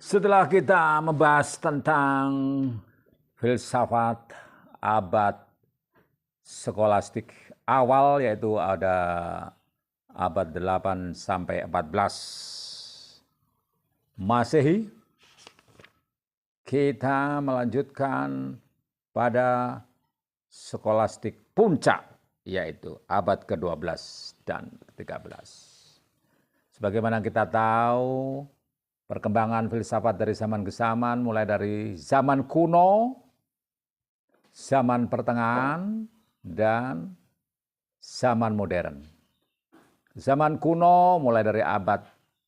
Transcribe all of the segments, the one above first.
Setelah kita membahas tentang filsafat abad skolastik awal, yaitu ada abad 8 sampai 14 Masehi, kita melanjutkan pada skolastik puncak, yaitu abad ke-12 dan ke-13. Sebagaimana kita tahu, perkembangan filsafat dari zaman ke zaman, mulai dari zaman kuno, zaman pertengahan, dan zaman modern. Zaman kuno mulai dari abad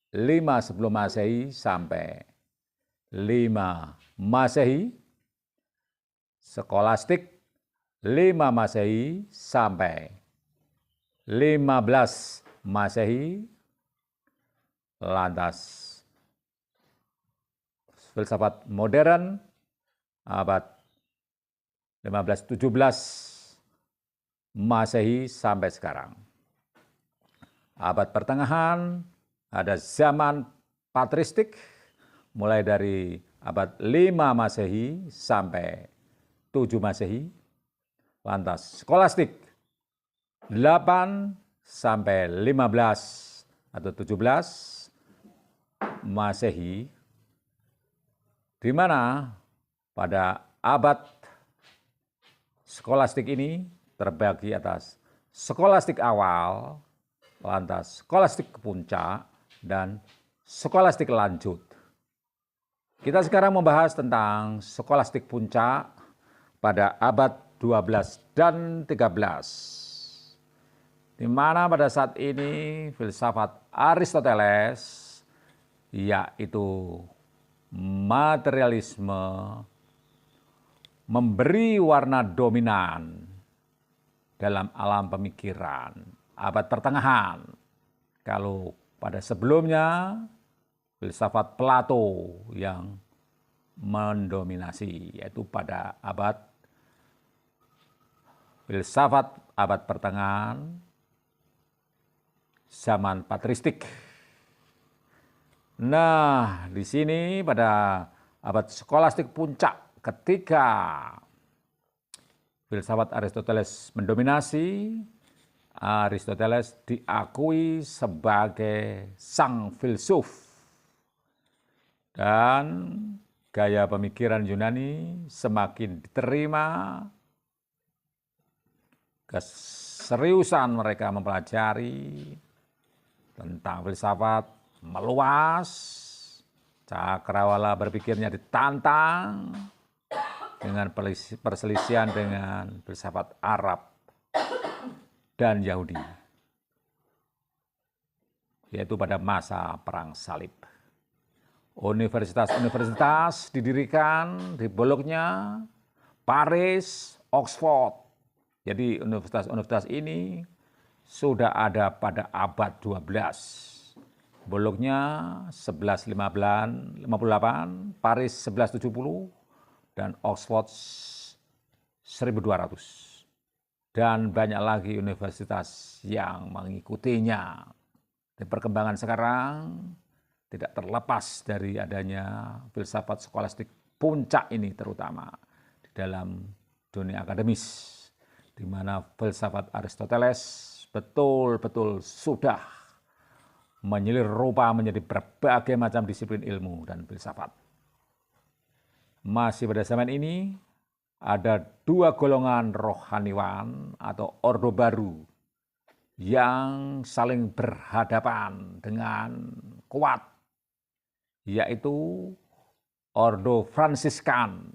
5 sebelum Masehi sampai 5 Masehi, skolastik 5 Masehi sampai 15 Masehi, lantas filsafat modern abad 15-17 Masehi sampai sekarang. Abad pertengahan ada zaman patristik mulai dari abad 5 Masehi sampai 7 Masehi. Lantas skolastik 8 sampai 15 atau 17 Masehi, di mana pada abad skolastik ini terbagi atas skolastik awal, lantas skolastik puncak, dan skolastik lanjut. Kita sekarang membahas tentang skolastik puncak pada abad 12 dan 13. Di mana pada saat ini filsafat Aristoteles, yaitu materialisme, memberi warna dominan dalam alam pemikiran abad pertengahan. Kalau pada sebelumnya filsafat Plato yang mendominasi, yaitu pada abad filsafat abad pertengahan, zaman patristik. Nah, di sini pada abad skolastik puncak, ketika filsafat Aristoteles mendominasi, Aristoteles diakui sebagai sang filsuf. Dan gaya pemikiran Yunani semakin diterima, keseriusan mereka mempelajari tentang filsafat meluas, cakrawala berpikirnya ditantang dengan perselisihan dengan filsafat Arab dan Yahudi, yaitu pada masa Perang Salib. Universitas-universitas didirikan di Bologna, Paris, Oxford. Jadi universitas-universitas ini sudah ada pada abad 12. Bologna 1158, Paris 1170, dan Oxford 1200. Dan banyak lagi universitas yang mengikutinya. Dan perkembangan sekarang tidak terlepas dari adanya filsafat skolastik puncak ini, terutama di dalam dunia akademis, di mana filsafat Aristoteles betul-betul sudah menyelir rupa menjadi berbagai macam disiplin ilmu dan filsafat. Masih pada zaman ini ada dua golongan rohaniwan atau ordo baru yang saling berhadapan dengan kuat, yaitu ordo Fransiskan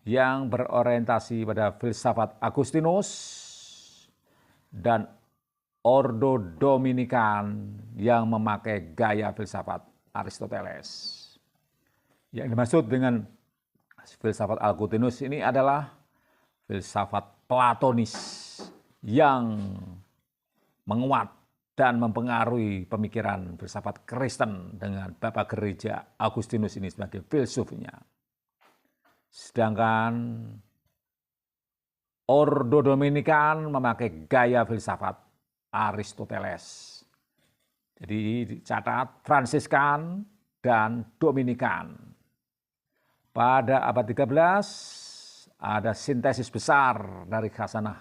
yang berorientasi pada filsafat Agustinus dan ordo Dominikan yang memakai gaya filsafat Aristoteles. Yang dimaksud dengan filsafat Agustinus ini adalah filsafat Platonis yang menguat dan mempengaruhi pemikiran filsafat Kristen dengan Bapak Gereja Agustinus ini sebagai filsufnya. Sedangkan ordo Dominikan memakai gaya filsafat Aristoteles. Jadi dicatat Fransiskan dan Dominikan. Pada abad 13 ada sintesis besar dari khasanah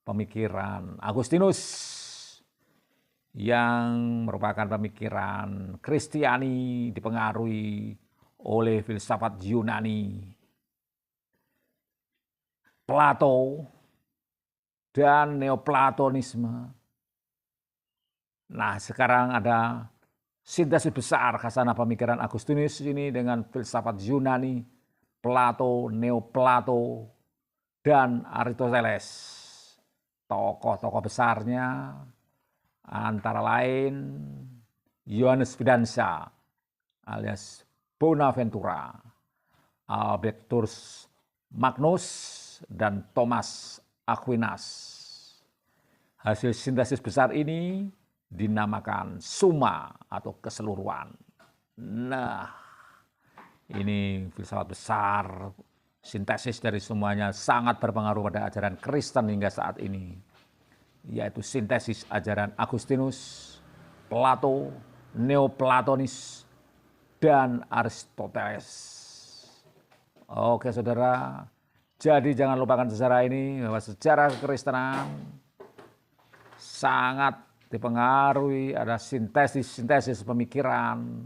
pemikiran Agustinus yang merupakan pemikiran Kristiani dipengaruhi oleh filsafat Yunani, Plato, dan Neoplatonisme. Nah, sekarang ada sintesis besar khasanah pemikiran Agustinus ini dengan filsafat Yunani, Plato, Neoplato, dan Aristoteles. Tokoh-tokoh besarnya antara lain Johannes Fidanza alias Bonaventura, Albertus Magnus, dan Thomas Aquinas. Hasil sintesis besar ini dinamakan summa atau keseluruhan. Nah, ini filsafat besar, sintesis dari semuanya sangat berpengaruh pada ajaran Kristen hingga saat ini, yaitu sintesis ajaran Agustinus, Plato, Neoplatonis, dan Aristoteles. Oke saudara, jadi jangan lupakan sejarah ini, bahwa sejarah kekristenan sangat dipengaruhi ada sintesis pemikiran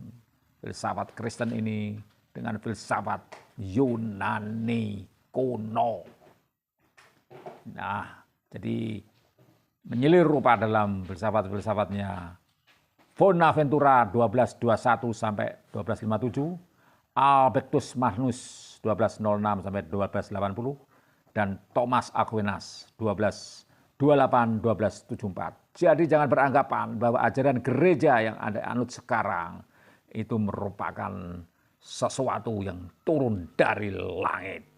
filsafat Kristen ini dengan filsafat Yunani kuno. Nah, jadi menyelir rupa dalam filsafat-filsafatnya Bonaventura 1221 sampai 1257, Albertus Magnus 1206 sampai 1280, dan Thomas Aquinas 1228-1274. Jadi jangan beranggapan bahwa ajaran gereja yang Anda anut sekarang itu merupakan sesuatu yang turun dari langit.